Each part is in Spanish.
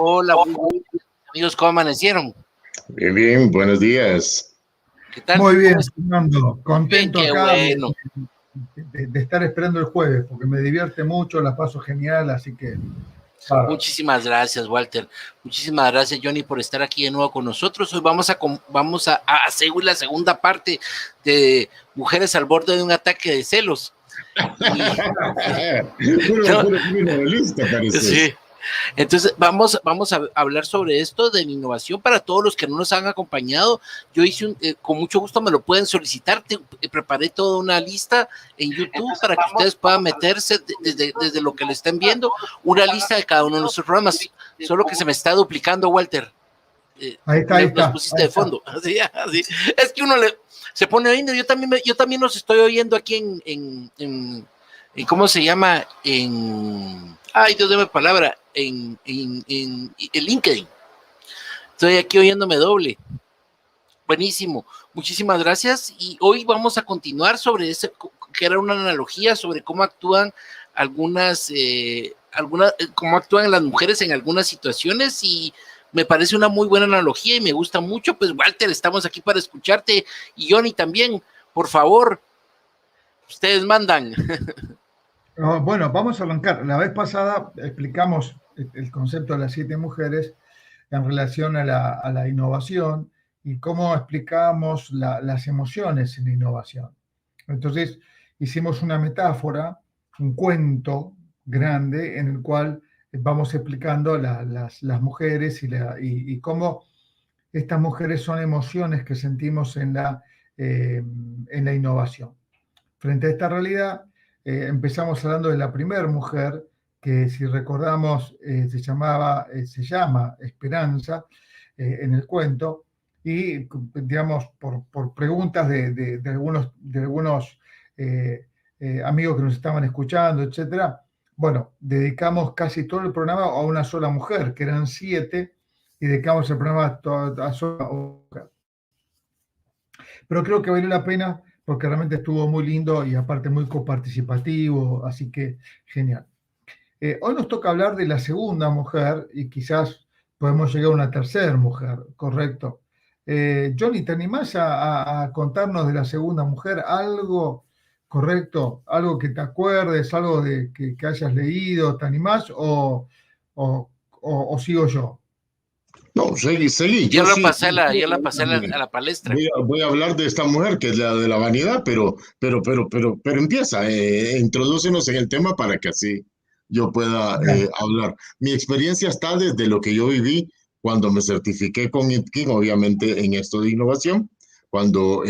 Hola, amigos, ¿cómo amanecieron? Bien, bien, buenos días. ¿Qué tal? Muy bien, Fernando. Contento Bien, qué acá bueno. de estar esperando el jueves, porque me divierte mucho, la paso genial, así que... Muchísimas gracias, Walter. Muchísimas gracias, Johnny, por estar aquí de nuevo con nosotros. Hoy vamos a seguir la segunda parte de Mujeres al borde de un ataque de celos. Puro novelista, parece. Sí. Entonces vamos a hablar sobre esto de la innovación para todos los que no nos han acompañado. Yo hice con mucho gusto me lo pueden solicitar. Preparé toda una lista en YouTube para que ustedes puedan meterse desde lo que le estén viendo, una lista de cada uno de nuestros programas. Solo que se me está duplicando, Walter. Ahí está. Los pusiste de fondo. Así. Es que uno se pone oyendo. Yo también los estoy oyendo aquí en ¿cómo se llama? Ay, Dios, dame palabra. En LinkedIn. Estoy aquí oyéndome doble. Buenísimo. Muchísimas gracias. Y hoy vamos a continuar sobre ese, que era una analogía sobre cómo actúan cómo actúan las mujeres en algunas situaciones, y me parece una muy buena analogía y me gusta mucho. Pues, Walter, estamos aquí para escucharte, y Johnny también, por favor, ustedes mandan. Bueno, vamos a arrancar. La vez pasada explicamos el concepto de las 7 mujeres en relación a la innovación y cómo explicamos las emociones en la innovación. Entonces, hicimos una metáfora, un cuento grande en el cual vamos explicando las mujeres y cómo estas mujeres son emociones que sentimos en la innovación. Frente a esta realidad, empezamos hablando de la primera mujer, que si recordamos se llama Esperanza en el cuento, y digamos por preguntas de algunos amigos que nos estaban escuchando, etcétera, bueno, dedicamos casi todo el programa a una sola mujer, que eran 7, y dedicamos el programa a sola mujer. Pero creo que valió la pena porque realmente estuvo muy lindo y aparte muy coparticipativo, así que genial. Hoy nos toca hablar de la segunda mujer y quizás podemos llegar a una tercera mujer, correcto. Johnny, ¿te animás a contarnos de la segunda mujer algo correcto? ¿Algo que te acuerdes, algo que hayas leído? ¿Te animás o sigo yo? No, seguí. Ya la pasé a la palestra. Voy a hablar de esta mujer que es la de la vanidad, pero empieza, introdúcenos en el tema para que así yo pueda hablar. Mi experiencia está desde lo que yo viví cuando me certifiqué con ITKIN, obviamente en esto de innovación, cuando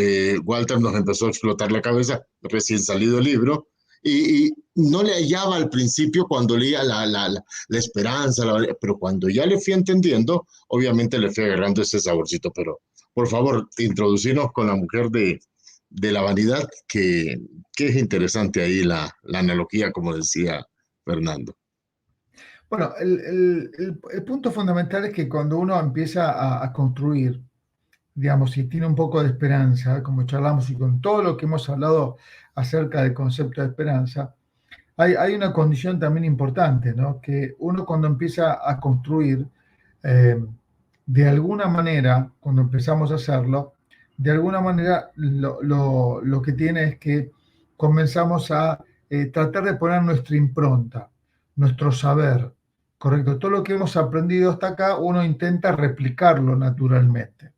Walter nos empezó a explotar la cabeza, recién salido el libro, y no le hallaba al principio cuando leía la esperanza, pero cuando ya le fui entendiendo, obviamente le fui agarrando ese saborcito. Pero por favor, introducirnos con la mujer de la vanidad, que es interesante ahí la analogía, como decía Fernando. Bueno, el punto fundamental es que cuando uno empieza a construir, digamos, y tiene un poco de esperanza, como charlamos y con todo lo que hemos hablado acerca del concepto de esperanza, hay una condición también importante, ¿no? Que uno cuando empieza a construir, de alguna manera, cuando empezamos a hacerlo, de alguna manera lo que tiene es que comenzamos a tratar de poner nuestra impronta, nuestro saber, ¿correcto? Todo lo que hemos aprendido hasta acá, uno intenta replicarlo naturalmente.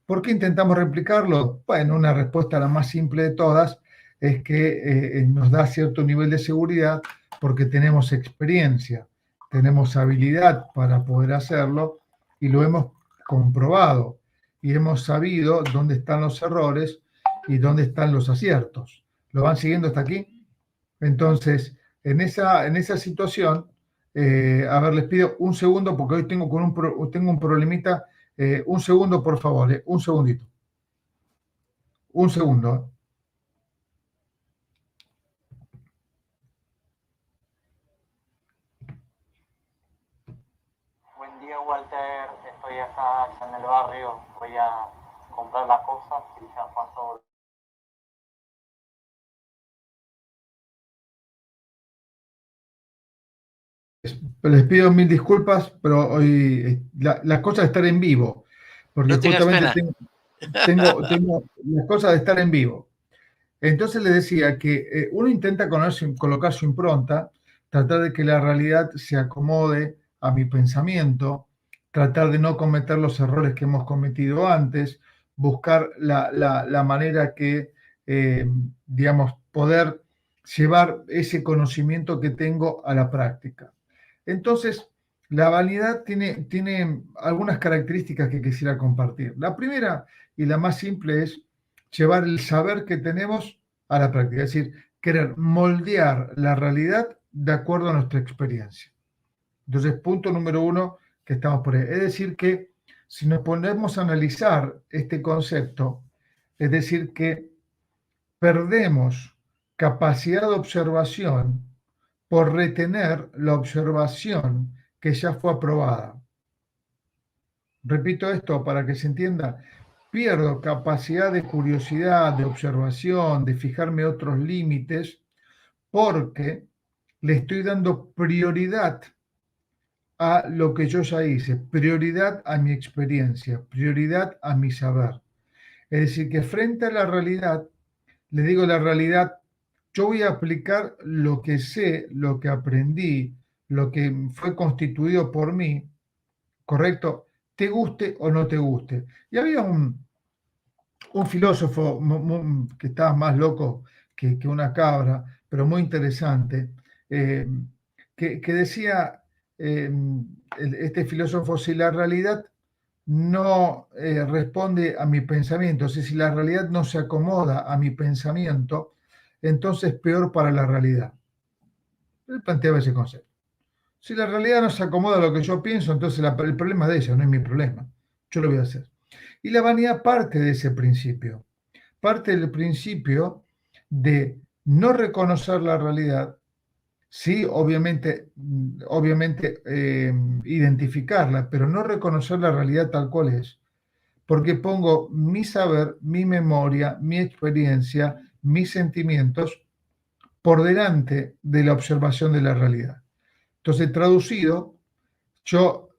¿Por qué intentamos replicarlo? Bueno, una respuesta la más simple de todas es que nos da cierto nivel de seguridad porque tenemos experiencia, tenemos habilidad para poder hacerlo y lo hemos comprobado y hemos sabido dónde están los errores y dónde están los aciertos. ¿Lo van siguiendo hasta aquí? Entonces, en esa situación, a ver, les pido un segundo porque hoy tengo un problemita Un segundo, por favor, un segundito. Un segundo. Buen día, Walter. Estoy acá en el barrio. Voy a comprar las cosas y ya pasó. Les pido mil disculpas, pero hoy la cosa de estar en vivo, porque No tengas justamente pena. tengo las cosas de estar en vivo. Entonces le decía que uno intenta colocar su impronta, tratar de que la realidad se acomode a mi pensamiento, tratar de no cometer los errores que hemos cometido antes, buscar la manera que, digamos, poder llevar ese conocimiento que tengo a la práctica. Entonces, la vanidad tiene algunas características que quisiera compartir. La primera y la más simple es llevar el saber que tenemos a la práctica, es decir, querer moldear la realidad de acuerdo a nuestra experiencia. Entonces, punto número uno que estamos por ahí. Es decir, que si nos ponemos a analizar este concepto, es decir, que perdemos capacidad de observación por retener la observación que ya fue aprobada. Repito esto para que se entienda. Pierdo capacidad de curiosidad, de observación, de fijarme otros límites, porque le estoy dando prioridad a lo que yo ya hice, prioridad a mi experiencia, prioridad a mi saber. Es decir, que frente a la realidad, le digo la realidad, yo voy a aplicar lo que sé, lo que aprendí, lo que fue constituido por mí, ¿correcto? Te guste o no te guste. Y había un filósofo que estaba más loco que una cabra, pero muy interesante, que decía, este filósofo, si la realidad no responde a mi pensamiento, si la realidad no se acomoda a mi pensamiento, entonces peor para la realidad. Él planteaba ese concepto. Si la realidad no se acomoda a lo que yo pienso, entonces el problema es de ella, no es mi problema. Yo lo voy a hacer. Y la vanidad parte de ese principio. Parte del principio de no reconocer la realidad, sí, obviamente identificarla, pero no reconocer la realidad tal cual es, porque pongo mi saber, mi memoria, mi experiencia, mis sentimientos por delante de la observación de la realidad. Entonces, traducido, yo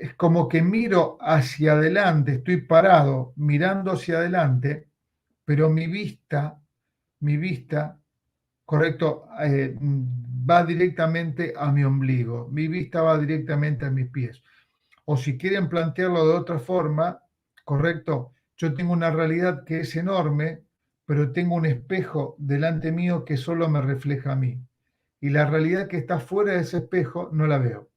es como que miro hacia adelante, estoy parado mirando hacia adelante, pero mi vista, correcto, va directamente a mi ombligo, mi vista va directamente a mis pies. O si quieren plantearlo de otra forma, correcto, yo tengo una realidad que es enorme, pero tengo un espejo delante mío que solo me refleja a mí. Y la realidad que está fuera de ese espejo no la veo.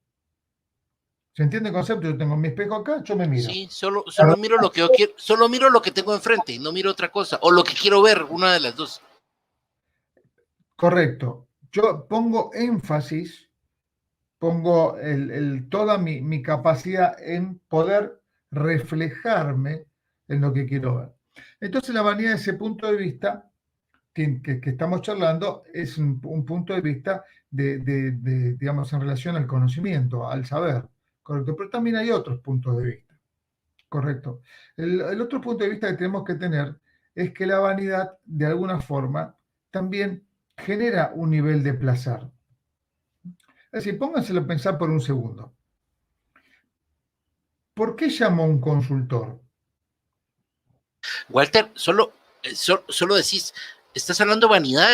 ¿Se entiende el concepto? Yo tengo mi espejo acá, yo me miro. Sí, solo miro lo que yo quiero, solo miro lo que tengo enfrente y no miro otra cosa, o lo que quiero ver, una de las dos. Correcto. Yo pongo énfasis, pongo toda mi capacidad en poder reflejarme en lo que quiero ver. Entonces la vanidad de ese punto de vista que estamos charlando es un punto de vista digamos, en relación al conocimiento, al saber, correcto. Pero también hay otros puntos de vista, correcto. El otro punto de vista que tenemos que tener es que la vanidad, de alguna forma, también genera un nivel de placer. Es decir, pónganselo a pensar por un segundo. ¿Por qué llamo a un consultor? Walter, solo decís, estás hablando de vanidad,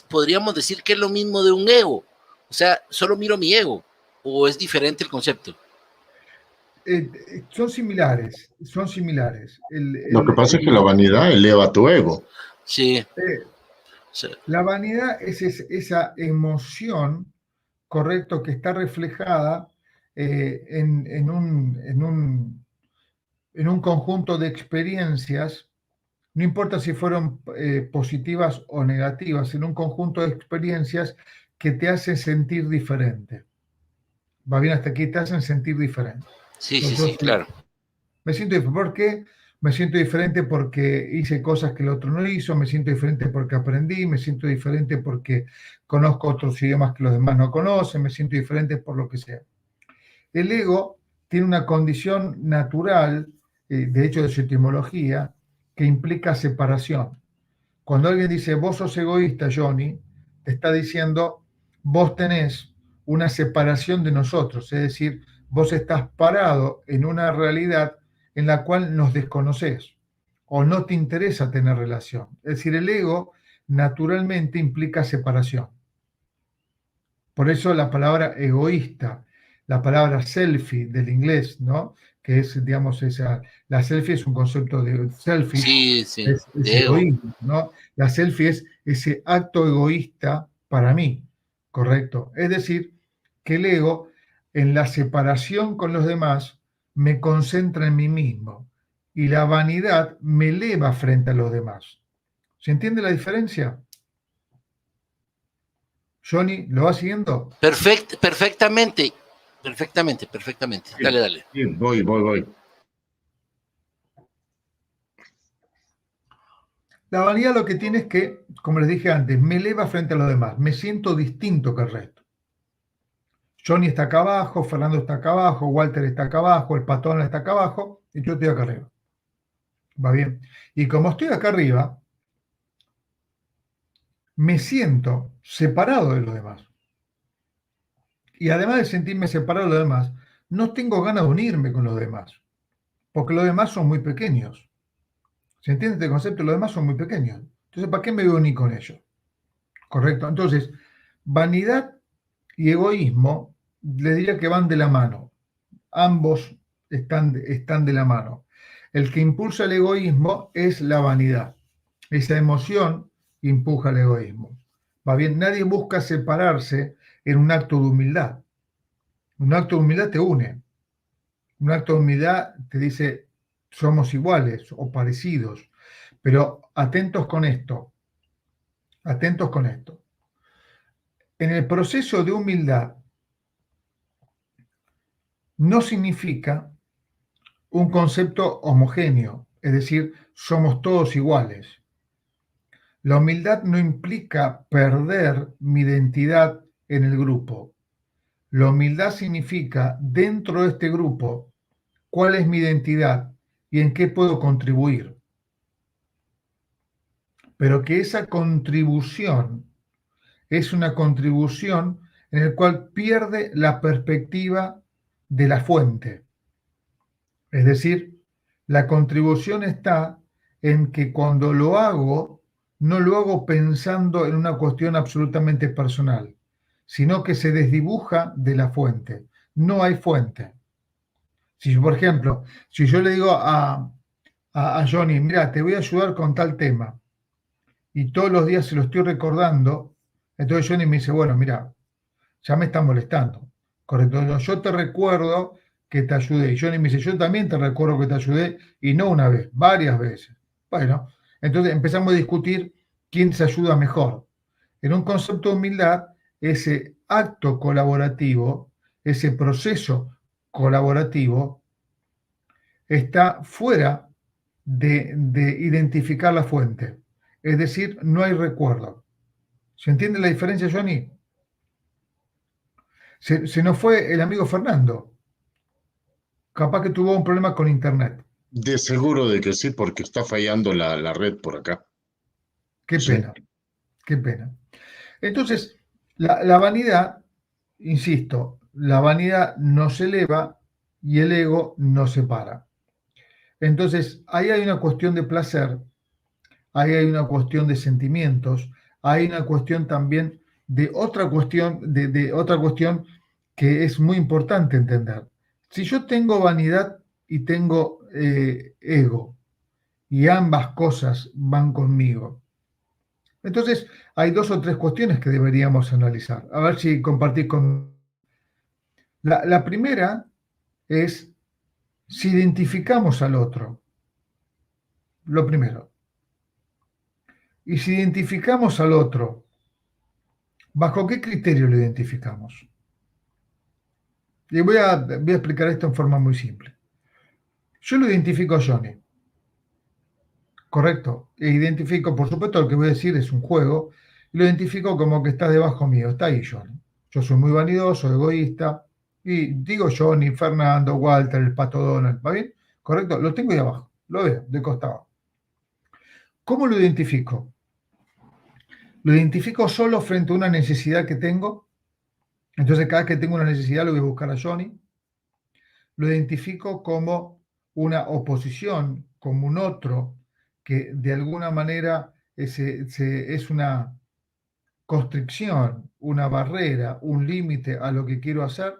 podríamos decir que es lo mismo de un ego. O sea, solo miro mi ego, o es diferente el concepto. Son similares, son similares. Lo que pasa es que la vanidad eleva tu ego. Sí. Sí. La vanidad es esa emoción, correcto, que está reflejada en un conjunto de experiencias, no importa si fueron positivas o negativas, en un conjunto de experiencias que te hacen sentir diferente. Va bien hasta aquí, te hacen sentir diferente. Sí, sí, sí, claro. Me siento diferente. ¿Por qué? Me siento diferente porque hice cosas que el otro no hizo, me siento diferente porque aprendí, me siento diferente porque conozco otros idiomas que los demás no conocen, me siento diferente por lo que sea. El ego tiene una condición natural, de hecho de su etimología, que implica separación. Cuando alguien dice, vos sos egoísta, Johnny, te está diciendo, vos tenés una separación de nosotros, es decir, vos estás parado en una realidad en la cual nos desconoces o no te interesa tener relación. Es decir, el ego naturalmente implica separación. Por eso la palabra egoísta, la palabra selfie del inglés, ¿no? Que es, digamos, la selfie es un concepto de selfish, Sí, sí, es de ego. egoísmo, ¿no? La selfie es ese acto egoísta para mí, ¿correcto? Es decir, que el ego, en la separación con los demás, me concentra en mí mismo y la vanidad me eleva frente a los demás. ¿Se entiende la diferencia? Johnny, ¿lo va siguiendo? Perfectamente, perfectamente. Sí, Dale, dale. sí, voy. La vanidad lo que tiene es que, como les dije antes, me eleva frente a los demás, me siento distinto que el resto. Johnny está acá abajo, Fernando está acá abajo, Walter está acá abajo, el patón está acá abajo y yo estoy acá arriba. ¿Va bien? Y como estoy acá arriba, me siento separado de los demás. Y además de sentirme separado de los demás, no tengo ganas de unirme con los demás, porque los demás son muy pequeños. ¿Se entiende este concepto? Los demás son muy pequeños. Entonces, ¿para qué me voy a unir con ellos? ¿Correcto? Entonces, vanidad y egoísmo, le diría que van de la mano. Ambos están de la mano. El que impulsa el egoísmo es la vanidad. Esa emoción empuja el egoísmo. Va bien, nadie busca separarse en un acto de humildad. Un acto de humildad te une. Un acto de humildad te dice, somos iguales o parecidos. Pero atentos con esto. Atentos con esto. En el proceso de humildad no significa un concepto homogéneo, es decir, somos todos iguales. La humildad no implica perder mi identidad en el grupo. La humildad significa, dentro de este grupo, cuál es mi identidad y en qué puedo contribuir. Pero que esa contribución es una contribución en la cual pierde la perspectiva de la fuente. Es decir, la contribución está en que cuando lo hago, no lo hago pensando en una cuestión absolutamente personal, sino que se desdibuja de la fuente. No hay fuente. Si, por ejemplo, si yo le digo a Johnny, mira, te voy a ayudar con tal tema, y todos los días se lo estoy recordando, entonces Johnny me dice, bueno, mira, ya me está molestando. Correcto. Yo te recuerdo que te ayudé. Y Johnny me dice, yo también te recuerdo que te ayudé, y no una vez, varias veces. Bueno, entonces empezamos a discutir quién se ayuda mejor. En un concepto de humildad, ese acto colaborativo, ese proceso colaborativo, está fuera de identificar la fuente. Es decir, no hay recuerdo. ¿Se entiende la diferencia, Johnny? Se nos fue el amigo Fernando. Capaz que tuvo un problema con internet. De seguro de que sí, porque está fallando la red por acá. Qué Sí. pena, qué pena. Entonces, la vanidad, insisto, la vanidad nos eleva y el ego nos separa. Entonces, ahí hay una cuestión de placer, ahí hay una cuestión de sentimientos, hay una cuestión también de otra cuestión, de otra cuestión que es muy importante entender. Si yo tengo vanidad y tengo ego, y ambas cosas van conmigo, entonces hay dos o tres cuestiones que deberíamos analizar. A ver si compartís con... La primera es si identificamos al otro, lo primero. Y si identificamos al otro, ¿bajo qué criterio lo identificamos? Y voy a explicar esto en forma muy simple. Yo lo identifico a Johnny. Correcto. E identifico, por supuesto, lo que voy a decir es un juego. Lo identifico como que está debajo mío. Está ahí Johnny. Yo soy muy vanidoso, egoísta. Y digo Johnny, Fernando, Walter, el Pato Donald. ¿Va bien? Correcto. Lo tengo ahí abajo. Lo veo, de costado. ¿Cómo lo identifico? Lo identifico solo frente a una necesidad que tengo. Entonces, cada vez que tengo una necesidad, lo voy a buscar a Johnny. Lo identifico como una oposición, como un otro, que de alguna manera es una constricción, una barrera, un límite a lo que quiero hacer,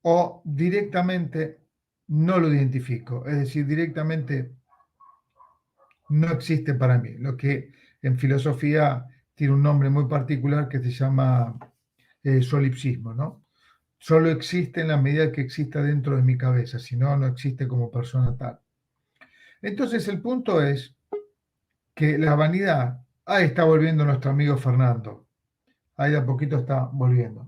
o directamente no lo identifico, es decir, directamente no existe para mí, lo que en filosofía tiene un nombre muy particular que se llama solipsismo, ¿no? Solo existe en la medida que exista dentro de mi cabeza, si no, no existe como persona tal. Entonces el punto es que la vanidad, ahí está volviendo nuestro amigo Fernando, ahí de a poquito está volviendo.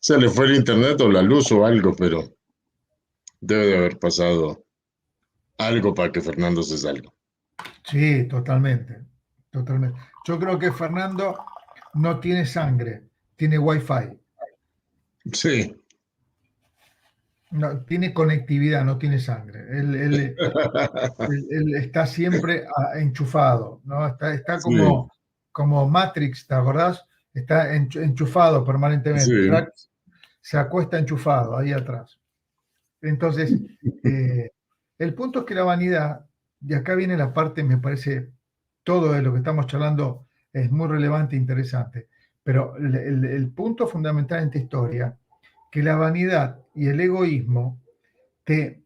Se le fue el internet o la luz o algo, pero debe de haber pasado algo para que Fernando se salga. Sí, totalmente, totalmente. Yo creo que Fernando no tiene sangre, tiene wifi. Sí. No, tiene conectividad, no tiene sangre. Él está siempre enchufado, ¿no? Está Sí, como Matrix, ¿te acordás? Está enchufado permanentemente. sí. Se acuesta enchufado ahí atrás. Entonces, el punto es que la vanidad, y acá viene la parte, me parece, todo de lo que estamos charlando es muy relevante e interesante, pero el punto fundamental en esta historia, que la vanidad y el egoísmo te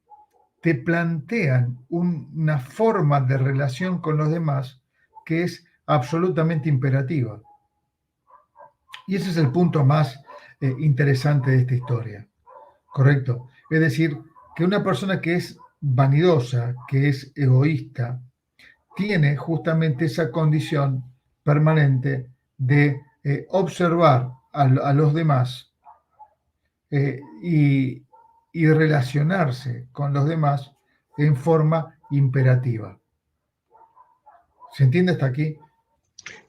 plantean una forma de relación con los demás que es absolutamente imperativa. Y ese es el punto más interesante de esta historia, ¿correcto? Es decir, que una persona que es vanidosa, que es egoísta, tiene justamente esa condición permanente de observar a los demás y relacionarse con los demás en forma imperativa. ¿Se entiende hasta aquí?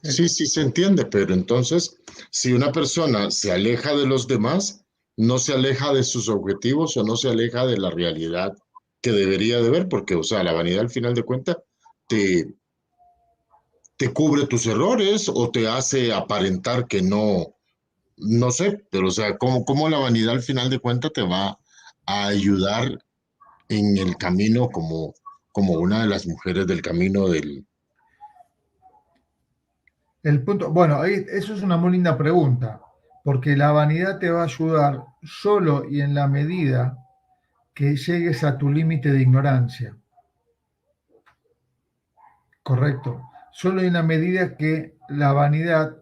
Sí, sí se entiende, pero entonces, si una persona se aleja de los demás, no se aleja de sus objetivos o no se aleja de la realidad que debería de ver, porque, o sea, la vanidad al final de cuentas te, te cubre tus errores o te hace aparentar que no, no sé, pero, o sea, ¿cómo la vanidad al final de cuentas te va a ayudar en el camino como una de las mujeres del camino del... El punto, bueno, eso es una muy linda pregunta, porque la vanidad te va a ayudar solo y en la medida que llegues a tu límite de ignorancia. Correcto. Solo en la medida que la vanidad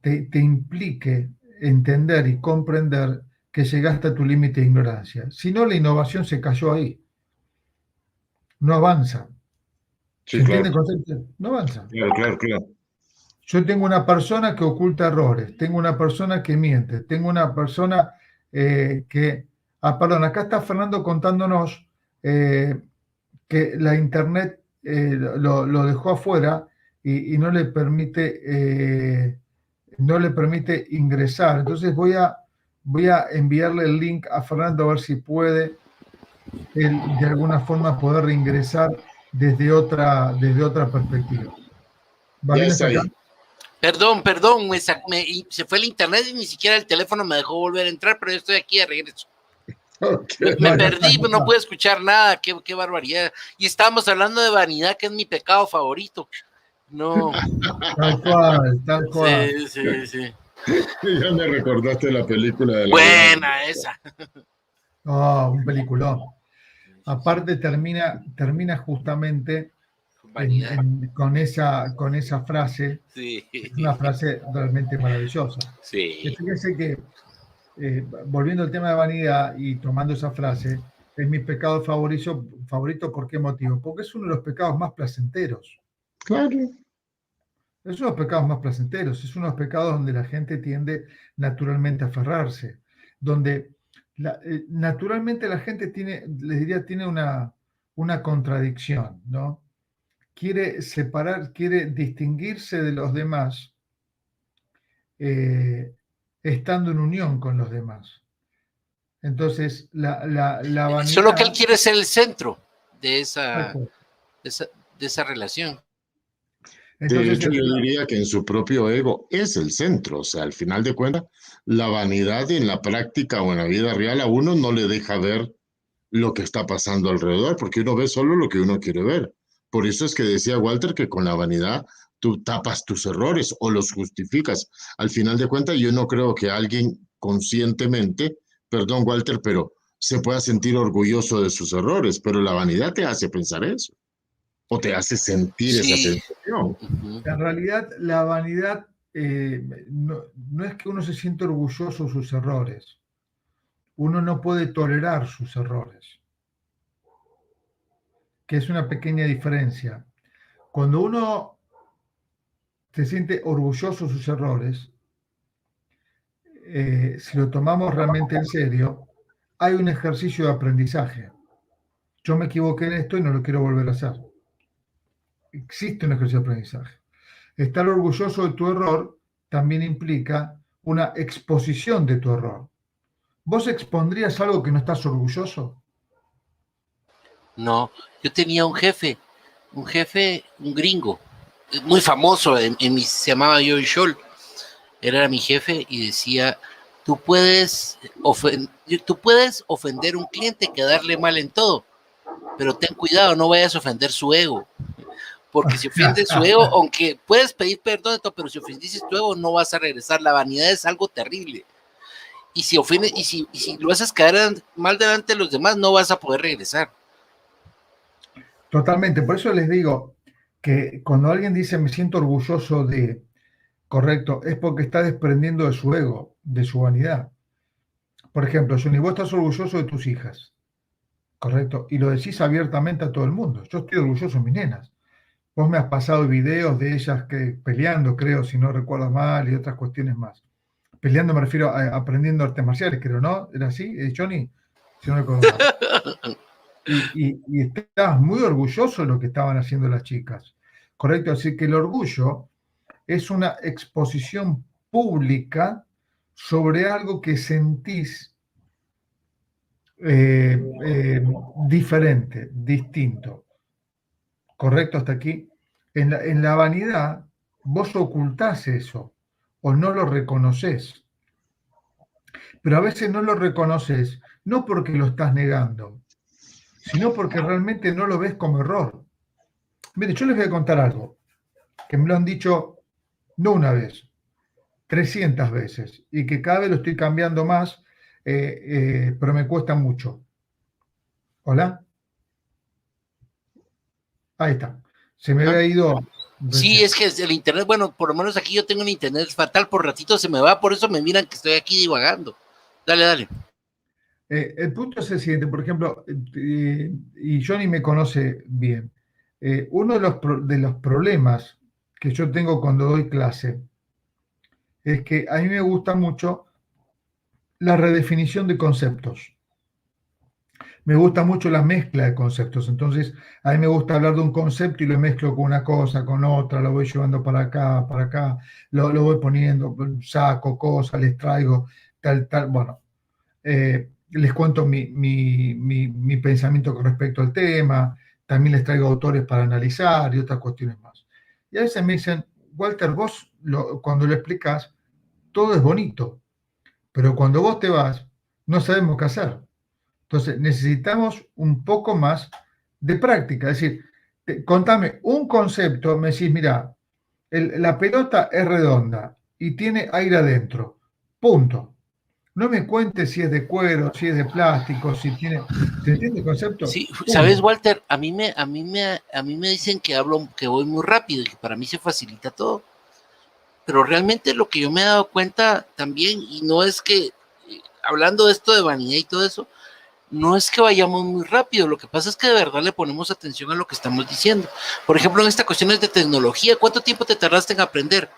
te implique entender y comprender que llegaste a tu límite de ignorancia. Si no, la innovación se cayó ahí. No avanza. ¿Se Sí, entiende claro, el concepto? No avanza. claro, claro, claro. Yo tengo una persona que oculta errores, tengo una persona que miente, tengo una persona que... Ah, perdón, acá está Fernando contándonos que la Internet lo dejó afuera y no le permite ingresar. Entonces voy a enviarle el link a Fernando a ver si puede él, de alguna forma poder reingresar desde otra perspectiva. ¿Va Ya bien está hasta acá? ahí. Perdón, y se fue el internet y ni siquiera el teléfono me dejó volver a entrar, pero yo estoy aquí de regreso. Ok. Me No, ya perdí, está. no pude escuchar nada, qué barbaridad. Y estábamos hablando de vanidad, que es mi pecado favorito. No, Tal cual, tal cual. sí. Ya me recordaste la película de la boda. Buena esa. Oh, un peliculón. Aparte termina justamente Vanidad. con esa frase. Sí, Es una frase realmente maravillosa. Y sí. fíjense que, volviendo al tema de vanidad y tomando esa frase, es mi pecado favorito, ¿por qué motivo? Porque es uno de los pecados más placenteros. Claro. Es uno de los pecados más placenteros, es uno de los pecados donde la gente tiende naturalmente a aferrarse, donde Naturalmente la gente tiene, les diría, tiene una contradicción, ¿no? Quiere separar, quiere distinguirse de los demás, estando en unión con los demás. Entonces, la Solo que él vanidad... quiere ser el centro de esa relación. De Entonces, hecho, yo diría que en su propio ego es el centro. O sea, al final de cuentas, la vanidad en la práctica o en la vida real a uno no le deja ver lo que está pasando alrededor, porque uno ve solo lo que uno quiere ver. Por eso es que decía Walter que con la vanidad tú tapas tus errores o los justificas. Al final de cuentas, yo no creo que alguien conscientemente, perdón Walter, pero se pueda sentir orgulloso de sus errores, pero la vanidad te hace pensar eso o te hace sentir esa Sí. sensación. en realidad, la vanidad no es que uno se sienta orgulloso de sus errores. Uno no puede tolerar sus errores, que es una pequeña diferencia. Cuando uno se siente orgulloso de sus errores, si lo tomamos realmente en serio, hay un ejercicio de aprendizaje. Yo me equivoqué en esto y no lo quiero volver a hacer. Existe un ejercicio de aprendizaje. Estar orgulloso de tu error también implica una exposición de tu error. ¿Vos expondrías algo que no estás orgulloso? No, yo tenía un jefe, un gringo, muy famoso, se llamaba Joey Scholl, él era mi jefe y decía, tú puedes ofender a un cliente, quedarle mal en todo, pero ten cuidado, no vayas a ofender su ego, porque si ofendes su ego, aunque puedes pedir perdón de todo, pero si ofendiste tu ego, no vas a regresar. La vanidad es algo terrible. Y si ofendes, y si lo haces caer mal delante de los demás, no vas a poder regresar. Totalmente. Por eso les digo que cuando alguien dice me siento orgulloso de, correcto, es porque está desprendiendo de su ego, de su vanidad. Por ejemplo, Johnny, vos estás orgulloso de tus hijas, correcto, y lo decís abiertamente a todo el mundo. Yo estoy orgulloso de mis nenas. Vos me has pasado videos de ellas que peleando, creo, si no recuerdo mal, y otras cuestiones más. Peleando me refiero a aprendiendo artes marciales, creo, ¿no? ¿Era así, Johnny? Si no recuerdo mal. Y estabas muy orgulloso de lo que estaban haciendo las chicas, ¿correcto? Así que el orgullo es una exposición pública sobre algo que sentís diferente, distinto. ¿Correcto hasta aquí? En la vanidad, vos ocultás eso o no lo reconoces. Pero a veces no lo reconoces, no porque lo estás negando, sino porque realmente no lo ves como error. Mire, yo les voy a contar algo que me lo han dicho no una vez, 300 veces, y que cada vez lo estoy cambiando más, pero me cuesta mucho. ¿Hola? Ahí está. Se me había ido. Sí, es que el internet, bueno, por lo menos aquí yo tengo un internet fatal, por ratito se me va, por eso me miran que estoy aquí divagando. Dale, dale. El punto es el siguiente, por ejemplo, y Johnny me conoce bien. Uno de los problemas que yo tengo cuando doy clase es que a mí me gusta mucho la redefinición de conceptos. Me gusta mucho la mezcla de conceptos. Entonces, a mí me gusta hablar de un concepto y lo mezclo con una cosa, con otra, lo voy llevando para acá, lo voy poniendo, saco cosas, les traigo, tal. Bueno, les cuento mi pensamiento con respecto al tema, también les traigo autores para analizar y otras cuestiones más. Y a veces me dicen, Walter, vos cuando lo explicas, todo es bonito, pero cuando vos te vas, no sabemos qué hacer. Entonces, necesitamos un poco más de práctica. Es decir, contame un concepto, me decís, mira, la pelota es redonda y tiene aire adentro. Punto. No me cuentes si es de cuero, si es de plástico, si tiene... ¿Se entiende el concepto? Sí, Punto. sabes, Walter, a mí me dicen que hablo, que voy muy rápido y que para mí se facilita todo. Pero realmente lo que yo me he dado cuenta también, y no es que, hablando de esto de vanidad y todo eso, no es que vayamos muy rápido, lo que pasa es que de verdad le ponemos atención a lo que estamos diciendo. Por ejemplo, en estas cuestiones de tecnología, ¿cuánto tiempo te tardaste en aprender?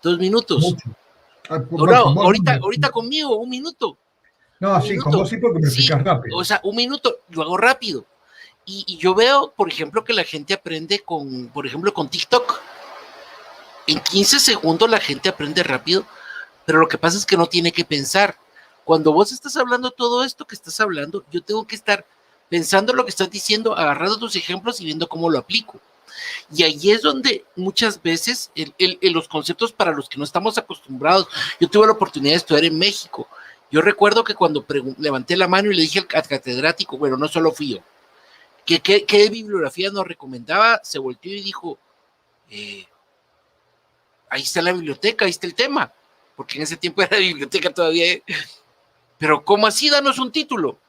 2 minutos. Mucho. No, ahorita conmigo, 1 minuto. No, Un sí, con minuto. vos sí porque me Sí, explicas rápido. o sea, un minuto, lo hago rápido. Y yo veo, por ejemplo, que la gente aprende con, por ejemplo, con TikTok. En 15 segundos la gente aprende rápido, pero lo que pasa es que no tiene que pensar. Cuando vos estás hablando todo esto que estás hablando, yo tengo que estar pensando lo que estás diciendo, agarrando tus ejemplos y viendo cómo lo aplico. Y ahí es donde muchas veces los conceptos para los que no estamos acostumbrados, yo tuve la oportunidad de estudiar en México. Yo recuerdo que cuando levanté la mano y le dije al catedrático, bueno, no solo fui yo, que qué bibliografía nos recomendaba, se volteó y dijo, ahí está la biblioteca, ahí está el tema, porque en ese tiempo era biblioteca todavía, pero ¿cómo así? Danos un título.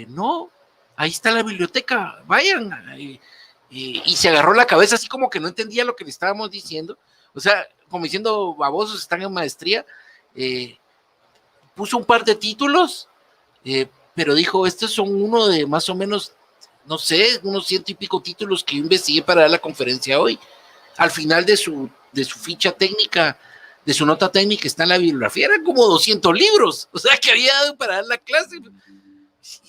No, ahí está la biblioteca, vayan. Y se agarró la cabeza así como que no entendía lo que le estábamos diciendo, o sea, como diciendo, babosos, están en maestría. Puso un par de títulos, pero dijo, estos son uno de más o menos, no sé, unos 100 y pico títulos que yo investigué para dar la conferencia hoy. Al final de su ficha técnica, de su nota técnica, está en la bibliografía, eran como 200 libros, o sea, que había dado para dar la clase.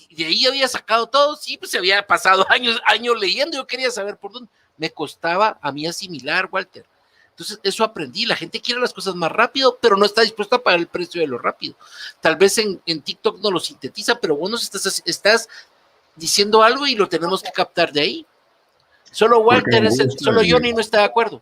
Y de ahí había sacado todo, sí, pues se había pasado años leyendo, yo quería saber por dónde. Me costaba a mí asimilar, Walter. Entonces, eso aprendí. La gente quiere las cosas más rápido, pero no está dispuesta a pagar el precio de lo rápido. Tal vez en TikTok no lo sintetiza, pero vos nos estás diciendo algo y lo tenemos que captar de ahí. Solo Walter, solo Johnny no está de acuerdo.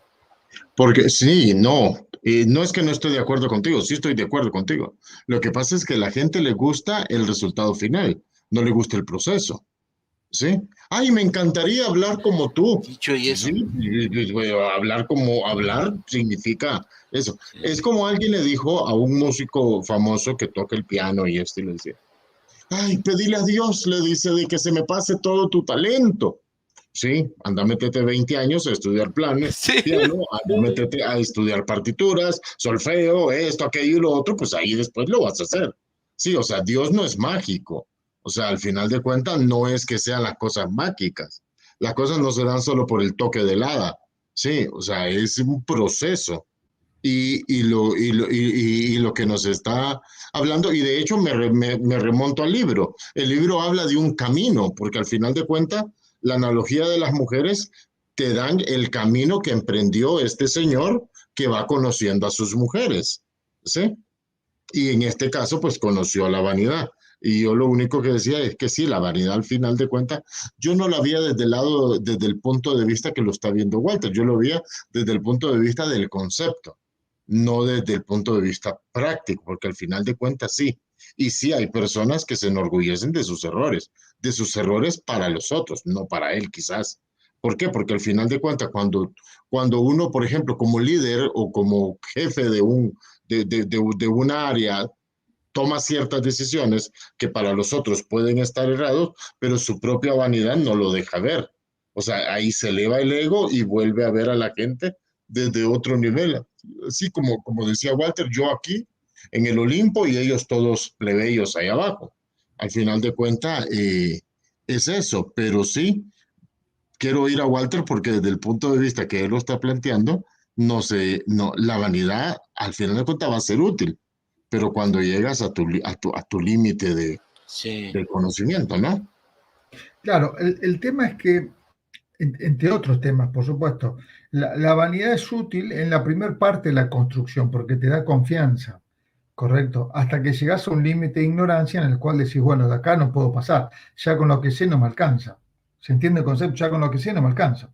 Porque sí, no, no es que no estoy de acuerdo contigo, sí estoy de acuerdo contigo. Lo que pasa es que a la gente le gusta el resultado final, no le gusta el proceso, ¿sí? Ay, me encantaría hablar como tú. Dicho y eso. Sí, hablar significa eso. Sí. Es como alguien le dijo a un músico famoso que toca el piano y le decía, ay, pedile a Dios, le dice, de que se me pase todo tu talento. Sí, anda, métete 20 años a estudiar Sí. piano, anda, métete a estudiar partituras, solfeo, esto, aquello y lo otro, pues ahí después lo vas a hacer. Sí, o sea, Dios no es mágico. O sea, al final de cuentas, no es que sean las cosas mágicas. Las cosas no se dan solo por el toque del hada. Sí, o sea, es un proceso. Y lo que nos está hablando, y de hecho me remonto al libro. El libro habla de un camino, porque al final de cuentas, la analogía de las mujeres te dan el camino que emprendió este señor que va conociendo a sus mujeres, ¿sí? Y en este caso, pues conoció a la vanidad. Y yo lo único que decía es que sí, la vanidad al final de cuentas, yo no la veía desde el lado, desde el punto de vista que lo está viendo Walter, yo lo veía desde el punto de vista del concepto, no desde el punto de vista práctico, porque al final de cuentas sí. Y sí hay personas que se enorgullecen de sus errores para los otros, no para él quizás. ¿Por qué? Porque al final de cuentas, cuando uno, por ejemplo, como líder o como jefe de una área, toma ciertas decisiones que para los otros pueden estar errados, pero su propia vanidad no lo deja ver. O sea, ahí se eleva el ego y vuelve a ver a la gente desde otro nivel. Así como decía Walter, yo aquí en el Olimpo y ellos todos plebeyos ahí abajo. Al final de cuentas, es eso, pero sí, quiero ir a Walter porque desde el punto de vista que él lo está planteando, no sé, no, la vanidad al final de cuentas va a ser útil, pero cuando llegas a tu límite Sí. del conocimiento, ¿no? Claro, el tema es que, entre otros temas, por supuesto, la vanidad es útil en la primera parte de la construcción porque te da confianza, correcto, hasta que llegas a un límite de ignorancia en el cual decís, bueno, de acá no puedo pasar, ya con lo que sé no me alcanza. ¿Se entiende el concepto? Ya con lo que sé no me alcanza.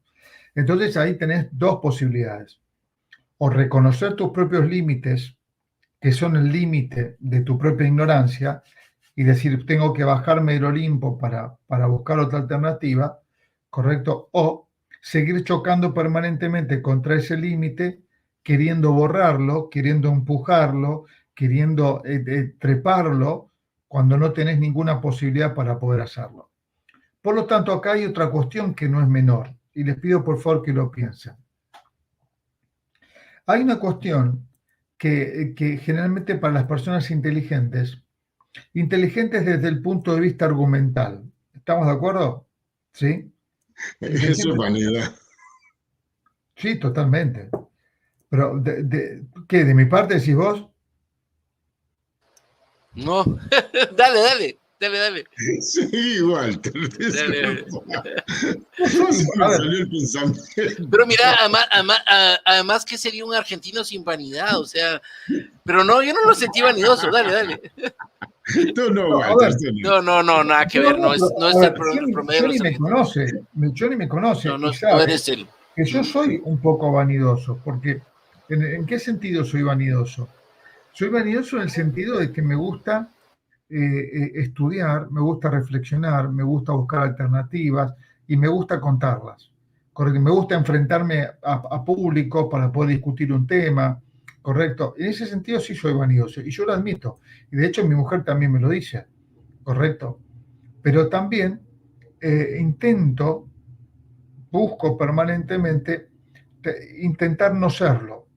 Entonces ahí tenés dos posibilidades. O reconocer tus propios límites, que son el límite de tu propia ignorancia, y decir, tengo que bajarme del Olimpo para buscar otra alternativa, ¿correcto? O seguir chocando permanentemente contra ese límite, queriendo borrarlo, queriendo empujarlo, queriendo treparlo, cuando no tenés ninguna posibilidad para poder hacerlo. Por lo tanto, acá hay otra cuestión que no es menor, y les pido por favor que lo piensen. Hay una cuestión que generalmente para las personas inteligentes desde el punto de vista argumental. ¿Estamos de acuerdo? ¿Sí? Eso es vanidad. Sí, totalmente. Pero, ¿qué? ¿De mi parte decís vos? No, dale. Sí, igual. Dale. A ver, Salió el pensamiento. Pero mira, además que sería un argentino sin vanidad, o sea, pero no, yo no lo sentí vanidoso, dale. Tú no, no, a Walter. ver, Tú no. No, nada que ver, no es a el ver, promedio de los argentinos. Johnny me conoce y No sabe eres él. que yo soy un poco vanidoso, porque ¿en qué sentido soy vanidoso? Soy vanidoso en el sentido de que me gusta estudiar, me gusta reflexionar, me gusta buscar alternativas y me gusta contarlas. Correcto, me gusta enfrentarme a público para poder discutir un tema, correcto. En ese sentido sí soy vanidoso y yo lo admito. Y de hecho mi mujer también me lo dice, correcto. Pero también busco permanentemente intentar no serlo.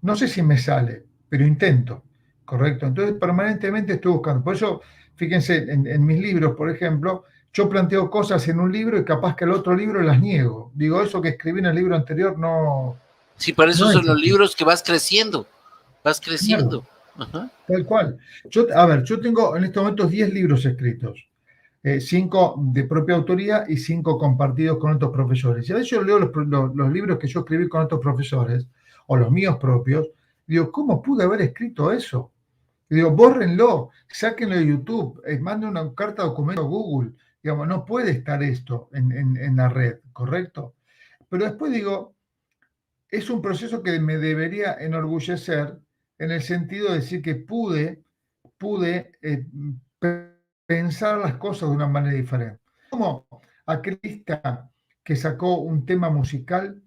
No sé si me sale, pero intento, ¿correcto? Entonces permanentemente estoy buscando. Por eso, fíjense, en mis libros, por ejemplo, yo planteo cosas en un libro y capaz que el otro libro las niego. Digo, eso que escribí en el libro anterior no... Sí, para eso no son es los así. libros que vas creciendo. Claro, Ajá. tal cual. Yo tengo en estos momentos 10 libros escritos. 5 de propia autoría y 5 compartidos con otros profesores. Y a veces yo leo los libros que yo escribí con otros profesores, o los míos propios, y digo, ¿cómo pude haber escrito eso? Y digo, bórrenlo, sáquenlo de YouTube, manden una carta documento a Google. Digamos, no puede estar esto en la red, ¿correcto? Pero después digo, es un proceso que me debería enorgullecer en el sentido de decir que pude pensar las cosas de una manera diferente. Como a Crista, que sacó un tema musical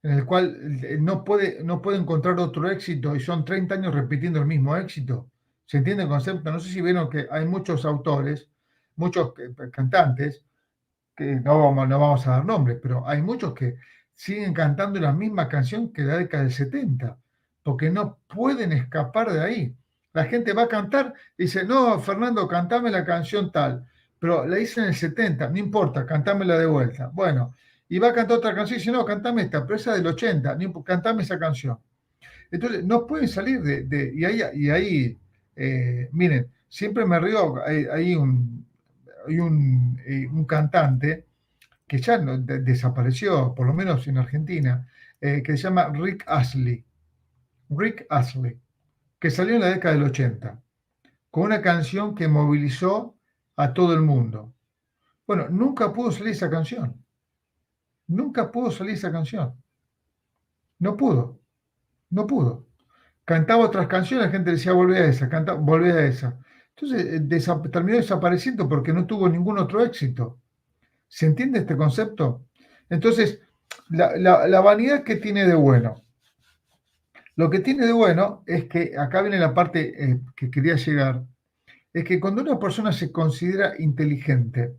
en el cual no puede encontrar otro éxito y son 30 años repitiendo el mismo éxito. ¿Se entiende el concepto? No sé si vieron que hay muchos autores, muchos cantantes, que no vamos a dar nombres, pero hay muchos que siguen cantando la misma canción que la década del 70, porque no pueden escapar de ahí. La gente va a cantar y dice, no, Fernando, cantame la canción tal, pero la hice en el 70, no importa, cantámela de vuelta. Bueno, y va a cantar otra canción y dice, no, cantame esta, pero esa del 80, cantame esa canción. Entonces, no pueden salir y ahí miren, siempre me río, hay un cantante que ya desapareció, por lo menos en Argentina, que se llama Rick Astley, que salió en la década del 80, con una canción que movilizó a todo el mundo. Bueno, nunca pudo salir esa canción. No pudo. Cantaba otras canciones, la gente decía, volvé a esa, volvé a esa. Entonces, terminó desapareciendo porque no tuvo ningún otro éxito. ¿Se entiende este concepto? Entonces, la vanidad que tiene de bueno. Lo que tiene de bueno es que, acá viene la parte que quería llegar, es que cuando una persona se considera inteligente,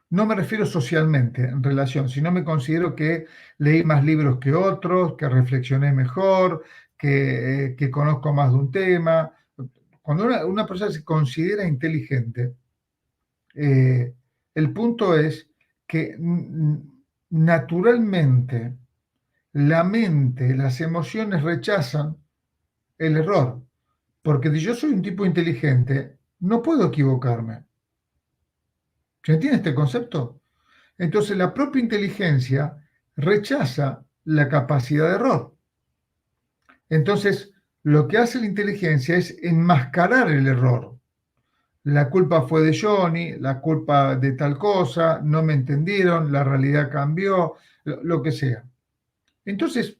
no me refiero socialmente en relación, sino me considero que leí más libros que otros, que reflexioné mejor, que conozco más de un tema. Cuando una persona se considera inteligente, el punto es que naturalmente la mente, las emociones rechazan el error, porque si yo soy un tipo inteligente, no puedo equivocarme. ¿Se entiende este concepto? Entonces la propia inteligencia rechaza la capacidad de error. Entonces, lo que hace la inteligencia es enmascarar el error. La culpa fue de Johnny, la culpa de tal cosa, no me entendieron, la realidad cambió, lo que sea. Entonces,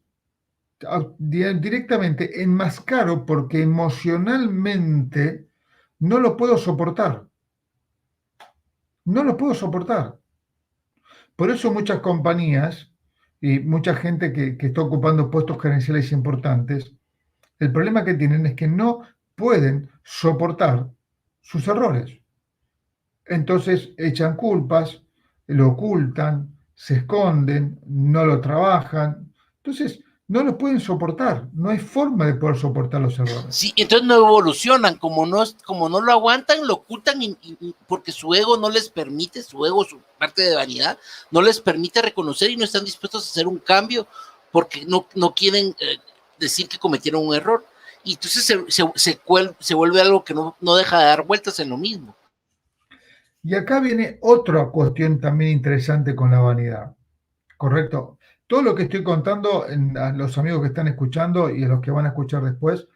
directamente enmascaro porque emocionalmente no lo puedo soportar. No lo puedo soportar. Por eso muchas compañías y mucha gente que está ocupando puestos gerenciales importantes, el problema que tienen es que no pueden soportar sus errores. Entonces echan culpas, lo ocultan, se esconden, no lo trabajan. Entonces no lo pueden soportar, no hay forma de poder soportar los errores. Sí, entonces no evolucionan, como no lo aguantan, lo ocultan porque su ego no les permite, su parte de vanidad, no les permite reconocer y no están dispuestos a hacer un cambio porque no quieren decir que cometieron un error. y entonces se vuelve algo que no deja de dar vueltas en lo mismo. Y acá viene otra cuestión también interesante con la vanidad, ¿correcto? Todo lo que estoy contando a los amigos que están escuchando y a los que van a escuchar después,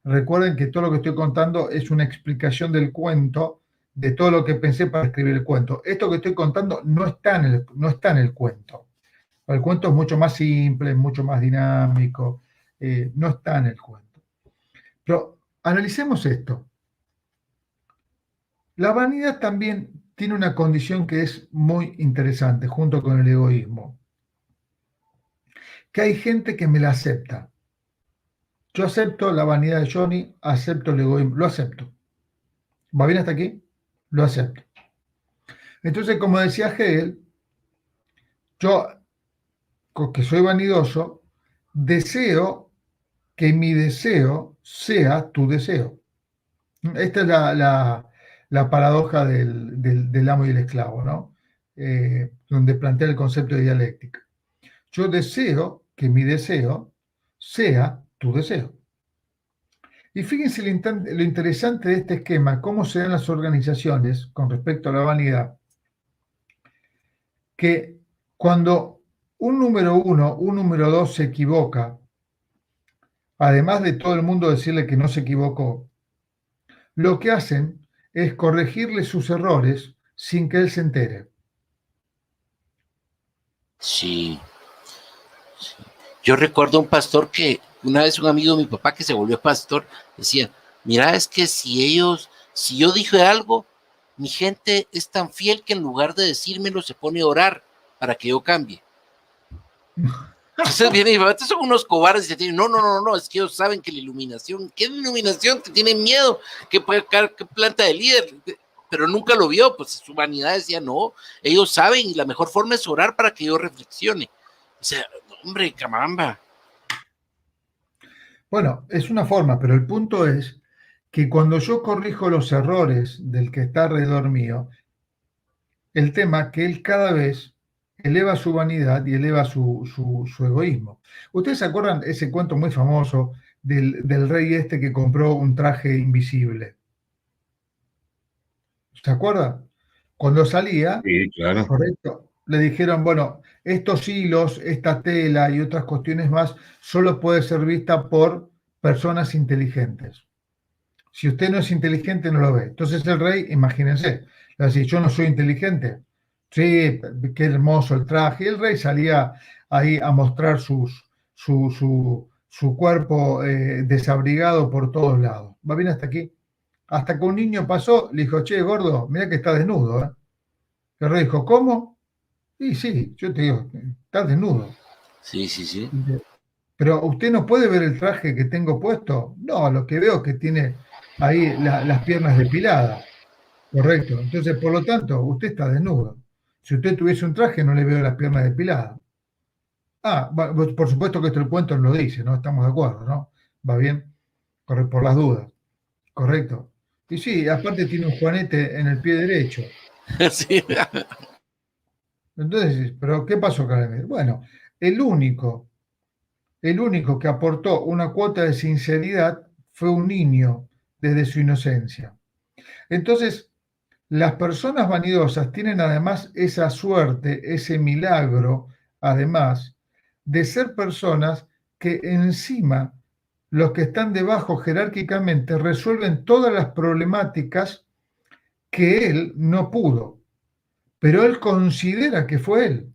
recuerden que todo lo que estoy contando es una explicación del cuento, de todo lo que pensé para escribir el cuento. Esto que estoy contando no está en el cuento. El cuento es mucho más simple, mucho más dinámico, no está en el cuento. Pero analicemos esto. La vanidad también tiene una condición que es muy interesante, junto con el egoísmo. Que hay gente que me la acepta. Yo acepto la vanidad de Johnny, acepto el egoísmo, lo acepto. ¿Va bien hasta aquí? Lo acepto. Entonces, como decía Hegel, yo, que soy vanidoso, deseo que mi deseo sea tu deseo. Esta es la paradoja del amo y el esclavo, ¿no? Donde plantea el concepto de dialéctica. Yo deseo que mi deseo sea tu deseo. Y fíjense lo interesante de este esquema, cómo se dan las organizaciones con respecto a la vanidad, que cuando un número 1, un número 2 se equivoca, además de todo el mundo decirle que no se equivocó, lo que hacen es corregirle sus errores sin que él se entere. Sí. Yo recuerdo un pastor que una vez un amigo de mi papá que se volvió pastor decía, mira, es que si yo dije algo, mi gente es tan fiel que en lugar de decírmelo se pone a orar para que yo cambie. Entonces viene mi papá, estos son unos cobardes y se tienen, no, es que ellos saben que la iluminación, ¿qué iluminación? Te tienen miedo, ¿qué planta de líder? Pero nunca lo vio, pues su vanidad decía, no, ellos saben y la mejor forma es orar para que yo reflexione. O sea, hombre, caramba. Bueno, es una forma, pero el punto es que cuando yo corrijo los errores del que está alrededor mío, el tema que él cada vez eleva su vanidad y eleva su egoísmo. ¿Ustedes se acuerdan ese cuento muy famoso del rey este que compró un traje invisible? ¿Se acuerdan? Cuando salía, Sí, claro. correcto, le dijeron, bueno, estos hilos, esta tela y otras cuestiones más, solo puede ser vista por personas inteligentes. Si usted no es inteligente, no lo ve. Entonces el rey, imagínense, le decía, yo no soy inteligente. Sí, qué hermoso el traje. Y el rey salía ahí a mostrar su cuerpo desabrigado por todos lados. ¿Va bien hasta aquí? Hasta que un niño pasó, le dijo, che, gordo, mira que está desnudo. El rey dijo, ¿cómo? Y sí, yo te digo, está desnudo. Sí. Pero usted no puede ver el traje que tengo puesto. No, lo que veo es que tiene ahí las piernas depiladas. Correcto. Entonces, por lo tanto, usted está desnudo. Si usted tuviese un traje, no le veo las piernas depiladas. Ah, bueno, por supuesto que esto el cuento no lo dice, ¿no? Estamos de acuerdo, ¿no? ¿Va bien? Por las dudas. Correcto. Y sí, aparte tiene un juanete en el pie derecho. Sí. Entonces, ¿pero qué pasó, Calamir? Bueno, el único que aportó una cuota de sinceridad fue un niño desde su inocencia. Entonces, las personas vanidosas tienen además esa suerte, ese milagro, además, de ser personas que encima, los que están debajo jerárquicamente, resuelven todas las problemáticas que él no pudo, pero él considera que fue él.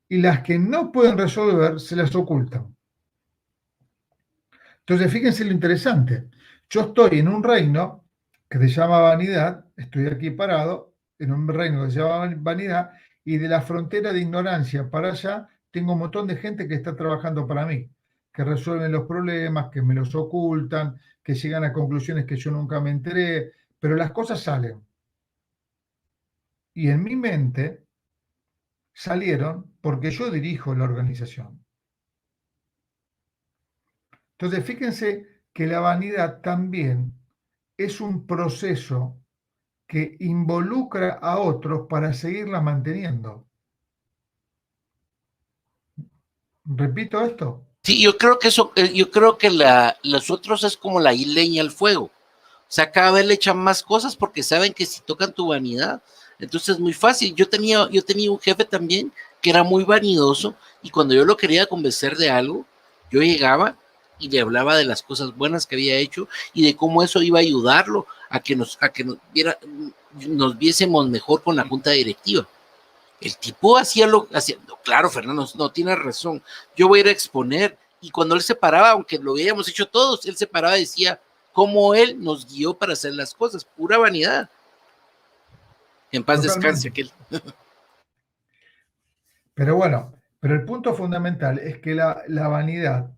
Y las que no pueden resolver se las ocultan. Entonces, fíjense lo interesante. Yo estoy en un reino que se llama vanidad, estoy aquí parado, en un reino que se llama vanidad, y de la frontera de ignorancia para allá tengo un montón de gente que está trabajando para mí, que resuelven los problemas, que me los ocultan, que llegan a conclusiones que yo nunca me enteré, pero las cosas salen. Y en mi mente salieron porque yo dirijo la organización. Entonces, fíjense que la vanidad también es un proceso que involucra a otros para seguirla manteniendo. Repito esto. Sí, yo creo que los otros es como la leña al fuego. O sea, cada vez le echan más cosas porque saben que si tocan tu vanidad, entonces es muy fácil. Yo tenía un jefe también que era muy vanidoso y cuando yo lo quería convencer de algo, yo llegaba y le hablaba de las cosas buenas que había hecho y de cómo eso iba a ayudarlo nos viésemos mejor con la junta directiva. El tipo hacía, no, claro, Fernando, no tiene razón. Yo voy a ir a exponer. Y cuando él se paraba, aunque lo habíamos hecho todos, él se paraba y decía cómo él nos guió para hacer las cosas. Pura vanidad. En paz descanse aquel. Pero bueno, pero el punto fundamental es que la vanidad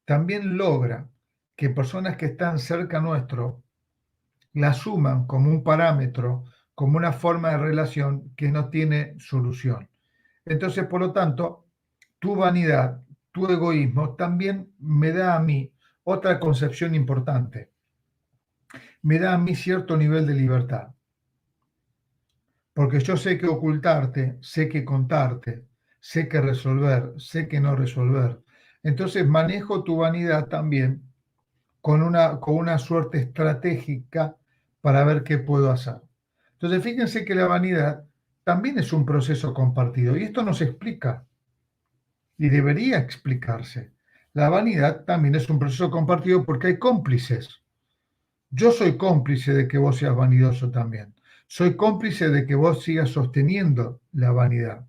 también logra que personas que están cerca nuestro la asuman como un parámetro, como una forma de relación que no tiene solución. Entonces, por lo tanto, tu vanidad, tu egoísmo, también me da a mí otra concepción importante. Me da a mí cierto nivel de libertad. Porque yo sé que ocultarte, sé que contarte, sé que resolver, sé que no resolver. Entonces manejo tu vanidad también con una suerte estratégica para ver qué puedo hacer. Entonces fíjense que la vanidad también es un proceso compartido y esto nos explica y debería explicarse. La vanidad también es un proceso compartido porque hay cómplices. Yo soy cómplice de que vos seas vanidoso también. Soy cómplice de que vos sigas sosteniendo la vanidad.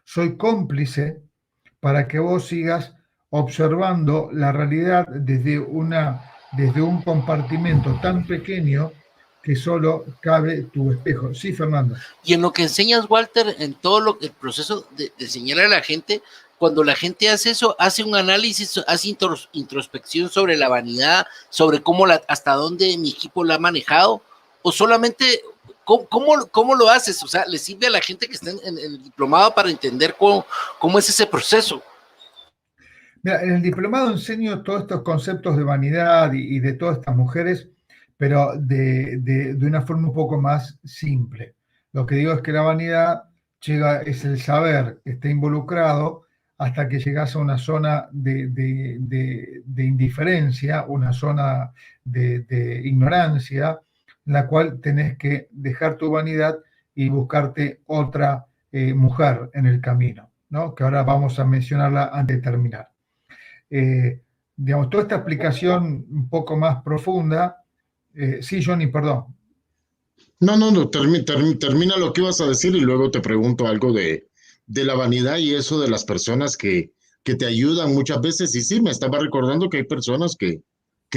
Soy cómplice para que vos sigas observando la realidad desde un compartimento tan pequeño que solo cabe tu espejo. Sí, Fernando. Y en lo que enseñas, Walter, en todo el proceso de enseñar a la gente, cuando la gente hace eso, hace un análisis, hace introspección sobre la vanidad, sobre hasta dónde mi equipo la ha manejado, o solamente, ¿cómo lo haces? O sea, ¿le sirve a la gente que está en el diplomado para entender cómo es ese proceso? Mira, en el diplomado enseño todos estos conceptos de vanidad y de todas estas mujeres, pero de una forma un poco más simple. Lo que digo es que la vanidad es el saber que está involucrado hasta que llegas a una zona de indiferencia, una zona de ignorancia, en la cual tenés que dejar tu vanidad y buscarte otra mujer en el camino, ¿no? Que ahora vamos a mencionarla antes de terminar. Digamos, toda esta explicación un poco más profunda. Sí, Johnny, perdón. No, termina lo que ibas a decir y luego te pregunto algo de la vanidad y eso de las personas que te ayudan muchas veces. Y sí, me estaba recordando que hay personas que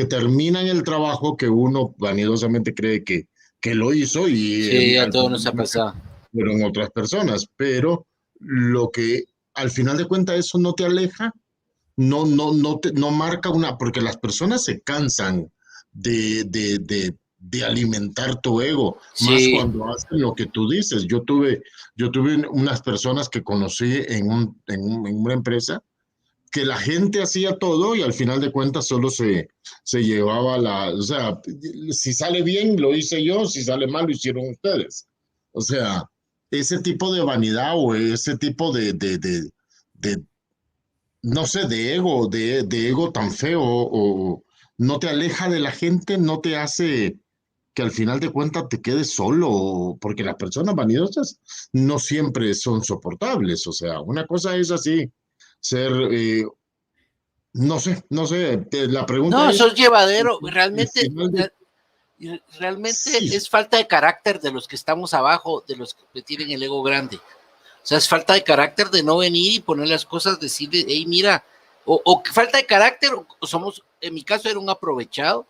terminan el trabajo que uno vanidosamente cree que lo hizo y Sí, a todos nos ha pasado. fueron otras personas, pero lo que al final de cuentas eso no te aleja, no marca porque las personas se cansan de alimentar tu ego, más Sí. cuando hacen lo que tú dices. Yo tuve unas personas que conocí en una empresa que la gente hacía todo y al final de cuentas solo se llevaba o sea, si sale bien lo hice yo, si sale mal lo hicieron ustedes. O sea, ese tipo de vanidad o ese tipo de no sé, de ego tan feo o no te aleja de la gente, no te hace que al final de cuentas te quedes solo, porque las personas vanidosas no siempre son soportables. O sea, una cosa es así, ser, no sé, la pregunta No, eso es, es llevadero. al final de, Realmente sí, es falta de carácter de los que estamos abajo, de los que tienen el ego grande. O sea, es falta de carácter de no venir y poner las cosas, decirle, hey, mira, o falta de carácter, o somos, en mi caso era un aprovechado,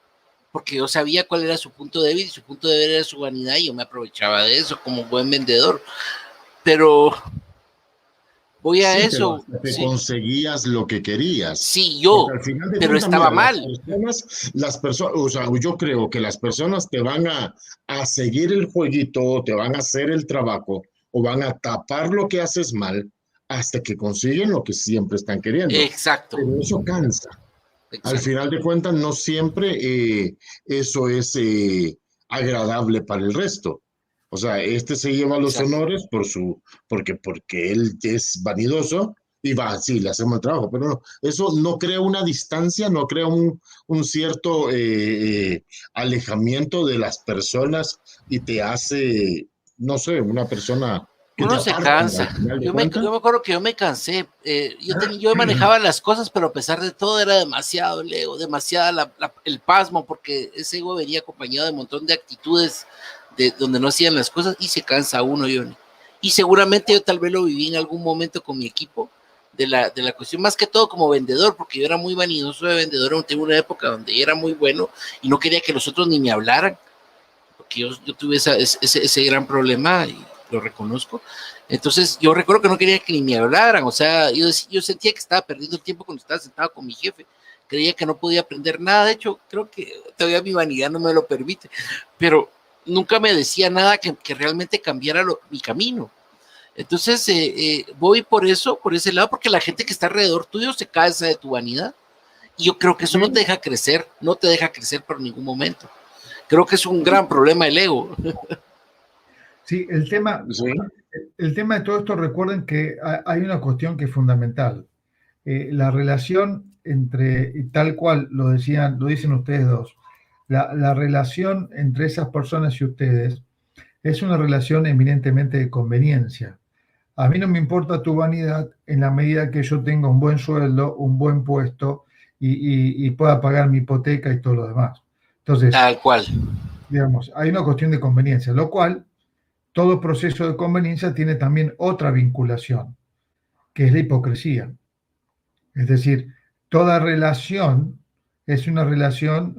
porque yo sabía cuál era su punto débil, y su punto débil era su vanidad, y yo me aprovechaba de eso como buen vendedor. Pero voy a sí, pero eso, hasta que sí, conseguías lo que querías. sí, Porque yo, al final de pero cuentas, estaba mira, mal. las personas, o sea, yo creo que las personas te van a seguir el jueguito, te van a hacer el trabajo o van a tapar lo que haces mal hasta que consiguen lo que siempre están queriendo. Exacto, Pero eso cansa. Al exacto. final de cuentas, no siempre eso es agradable para el resto. O sea, este se lleva los Exacto. honores porque él es vanidoso, y va, sí, le hacemos el trabajo, pero no, eso no crea una distancia, no crea un cierto alejamiento de las personas y te hace, no sé, una persona que te Uno se aparta al cansa. final de Yo cuentas. me acuerdo que yo me cansé. Yo manejaba las cosas, pero a pesar de todo era demasiado el ego, demasiada el pasmo, porque ese ego venía acompañado de un montón de actitudes de donde no hacían las cosas y se cansa uno, Johnny. Y seguramente yo tal vez lo viví en algún momento con mi equipo de la cuestión, más que todo como vendedor, porque yo era muy vanidoso de vendedor, tengo una época donde era muy bueno y no quería que los otros ni me hablaran, porque yo tuve ese gran problema y lo reconozco. Entonces yo recuerdo que no quería que ni me hablaran, o sea, yo sentía que estaba perdiendo el tiempo cuando estaba sentado con mi jefe, creía que no podía aprender nada, de hecho creo que todavía mi vanidad no me lo permite, pero nunca me decía nada que realmente cambiara mi camino. Entonces voy por eso, por ese lado, porque la gente que está alrededor tuyo se cansa de tu vanidad y yo creo que eso no te deja crecer, no te deja crecer por ningún momento. Creo que es un gran problema el ego. Sí, Sí. el tema de todo esto, recuerden que hay una cuestión que es fundamental. La relación entre, y tal cual lo dicen ustedes dos, la relación entre esas personas y ustedes es una relación eminentemente de conveniencia. A mí no me importa tu vanidad en la medida que yo tenga un buen sueldo, un buen puesto y pueda pagar mi hipoteca y todo lo demás. Entonces, Tal cual. digamos, hay una cuestión de conveniencia, lo cual todo proceso de conveniencia tiene también otra vinculación, que es la hipocresía. Es decir, toda relación es una relación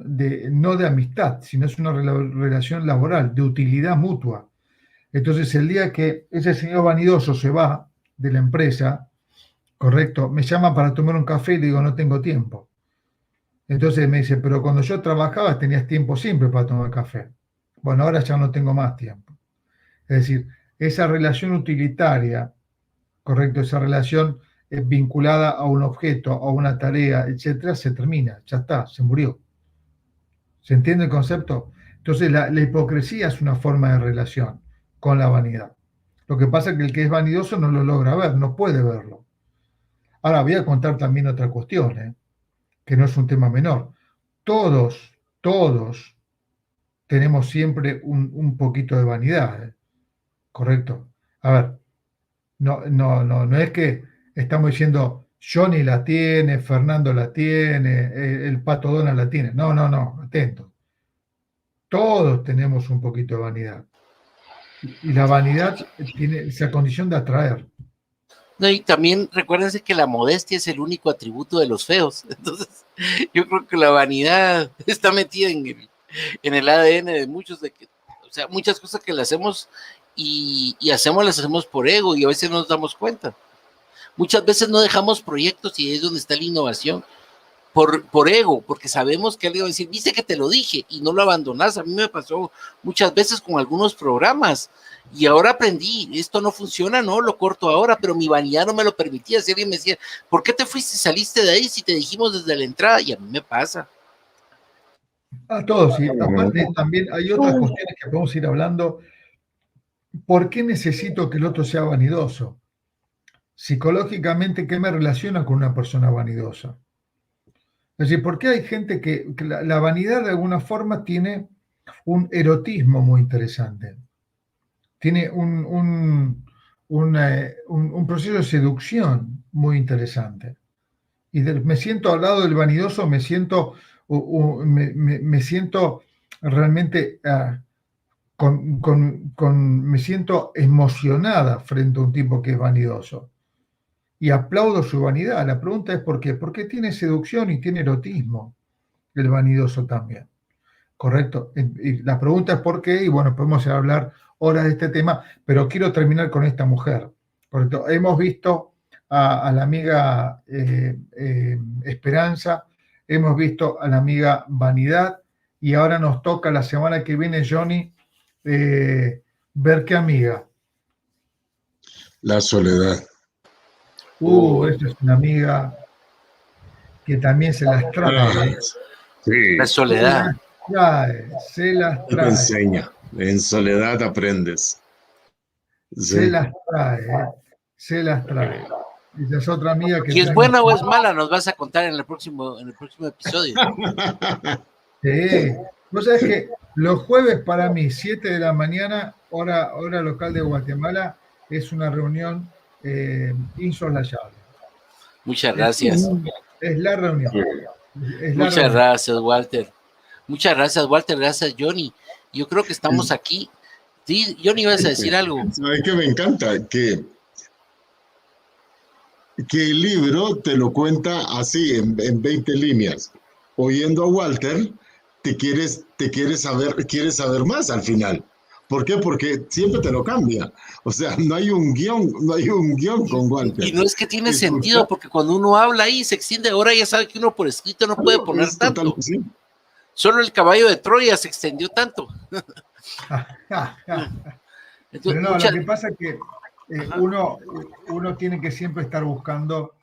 no de amistad, sino es una relación laboral, de utilidad mutua. Entonces, el día que ese señor vanidoso se va de la empresa, correcto, me llama para tomar un café y le digo, no tengo tiempo. Entonces me dice, pero cuando yo trabajaba tenías tiempo siempre para tomar café. Bueno, ahora ya no tengo más tiempo. Es decir, esa relación utilitaria, correcto, esa relación vinculada a un objeto, a una tarea, etcétera, se termina, ya está, se murió. ¿Se entiende el concepto? Entonces, la hipocresía es una forma de relación con la vanidad. Lo que pasa es que el que es vanidoso no lo logra ver, no puede verlo. Ahora, voy a contar también otra cuestión, que no es un tema menor. Todos tenemos siempre un poquito de vanidad, ¿correcto? A ver, no es que estamos diciendo Johnny la tiene, Fernando la tiene, el Pato Donald la tiene. No, atento. Todos tenemos un poquito de vanidad. Y la vanidad tiene esa condición de atraer. No, y también recuérdense que la modestia es el único atributo de los feos. Entonces, yo creo que la vanidad está metida en el ADN de muchos, o sea, muchas cosas que le hacemos las hacemos por ego y a veces no nos damos cuenta. Muchas veces no dejamos proyectos y ahí es donde está la innovación. Por ego, porque sabemos que alguien va a decir, viste que te lo dije y no lo abandonás. A mí me pasó muchas veces con algunos programas y ahora aprendí, esto no funciona, no, lo corto ahora, pero mi vanidad no me lo permitía. Si alguien me decía, ¿por qué te fuiste y saliste de ahí si te dijimos desde la entrada? Y a mí me pasa. A todos, sí. Aparte, también hay otras cuestiones que podemos ir hablando. ¿Por qué necesito que el otro sea vanidoso? Psicológicamente, ¿qué me relaciona con una persona vanidosa? Es decir, ¿por qué hay gente que la vanidad de alguna forma tiene un erotismo muy interesante? Tiene un proceso de seducción muy interesante. Y me siento al lado del vanidoso, me siento realmente me siento emocionada frente a un tipo que es vanidoso. Y aplaudo su vanidad. La pregunta es ¿por qué? Porque tiene seducción y tiene erotismo, el vanidoso también. ¿Correcto? Y la pregunta es ¿por qué? Y bueno, podemos hablar horas de este tema, pero quiero terminar con esta mujer. Correcto. Hemos visto a la amiga Esperanza, hemos visto a la amiga Vanidad, y ahora nos toca la semana que viene, Johnny, ver qué amiga. La soledad. Esa es una amiga que también se las trae. Sí. La soledad. Se las Te trae. enseña. En soledad aprendes. Se Sí. las trae, se las trae. Esa es otra amiga que Si es está buena en- o es mala, nos vas a contar en el próximo episodio. Sí. Vos sabés que los jueves para mí, 7 de la mañana, hora local de Guatemala, es una reunión insoslayable. Muchas gracias. Es la reunión. Es la Muchas reunión. gracias, Walter. Muchas gracias, Walter. Gracias, Johnny. Yo creo que estamos aquí. Sí, Johnny, ¿vas a decir algo? ¿Sabes qué me encanta? Que el libro te lo cuenta así, en 20 líneas. Oyendo a Walter, quieres saber más al final. ¿Por qué? Porque siempre te lo cambia. O sea, no hay un guión con Walter. Y no es que tiene Es sentido, total- porque cuando uno habla ahí se extiende, ahora ya sabe que uno por escrito no puede poner es total- tanto. sí. Solo el caballo de Troya se extendió tanto. Entonces, Pero no, muchas- lo que pasa es que uno tiene que siempre estar buscando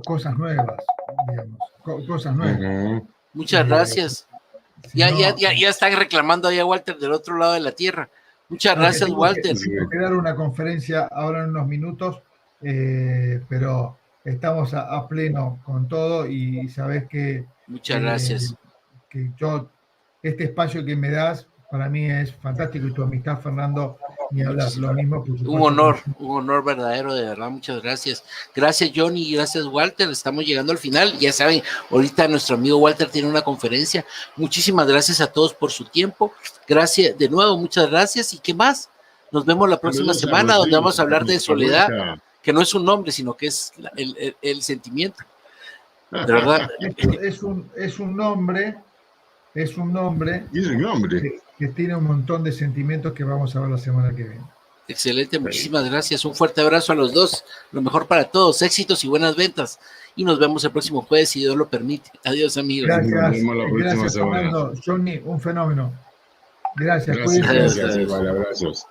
cosas nuevas, digamos, cosas nuevas. Ujú. muchas gracias. Si Ya, no, ya están reclamando ahí a Walter del otro lado de la tierra. Muchas no, que gracias, tengo Walter. tengo que dar una conferencia ahora en unos minutos, pero estamos a pleno con todo y sabes que, Muchas gracias. que este espacio que me das para mí es fantástico y tu amistad, Fernando, ni hablar, lo mismo. Por supuesto, Un honor verdadero, de verdad, muchas gracias. Gracias, Johnny, gracias, Walter. Estamos llegando al final. Ya saben, ahorita nuestro amigo Walter tiene una conferencia. Muchísimas gracias a todos por su tiempo. Gracias, de nuevo, muchas gracias. ¿Y qué más? Nos vemos la próxima Saludos a semana, donde Rodrigo, vamos a hablar de nuestra soledad, vuelta. que no es un nombre, sino que es el sentimiento. De verdad. es un nombre Y es un hombre. que tiene un montón de sentimientos que vamos a ver la semana que viene. Excelente, muchísimas gracias. Un fuerte abrazo a los dos. Lo mejor para todos. Éxitos y buenas ventas. Y nos vemos el próximo jueves, si Dios lo permite. Adiós, amigos. Nos Gracias, vemos la próxima gracias semana. Fernando. Johnny, un fenómeno. Gracias, Gracias, cuídense. gracias. Igual, abrazos.